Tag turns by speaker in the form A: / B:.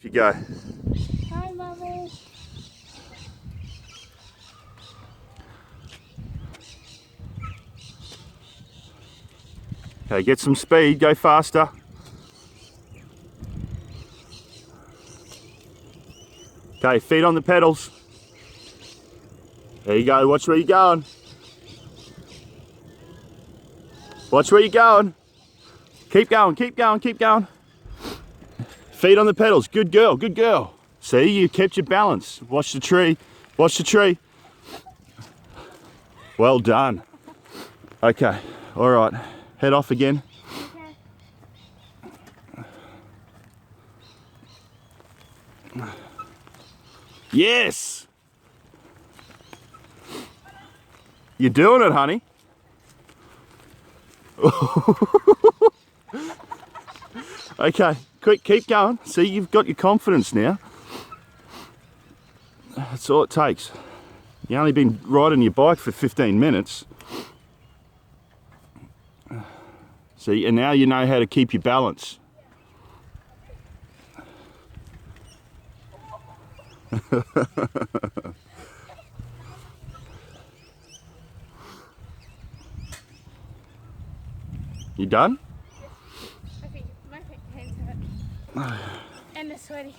A: you go.
B: Hi, Mummy.
A: Okay, get some speed, go faster. Okay, feet on the pedals. There you go, watch where you're going. Watch where you're going. Keep going, keep going, keep going. Feet on the pedals, good girl, good girl. See, you kept your balance. Watch the tree, watch the tree. Well done. Okay, all right, head off again.
B: Okay.
A: Yes! You're doing it, honey. Okay, quick, keep going. See, you've got your confidence now. That's all it takes. You've only been riding your bike for 15 minutes. See, and now you know how to keep your balance. You done?
B: I think my hands hurt. And they're sweaty.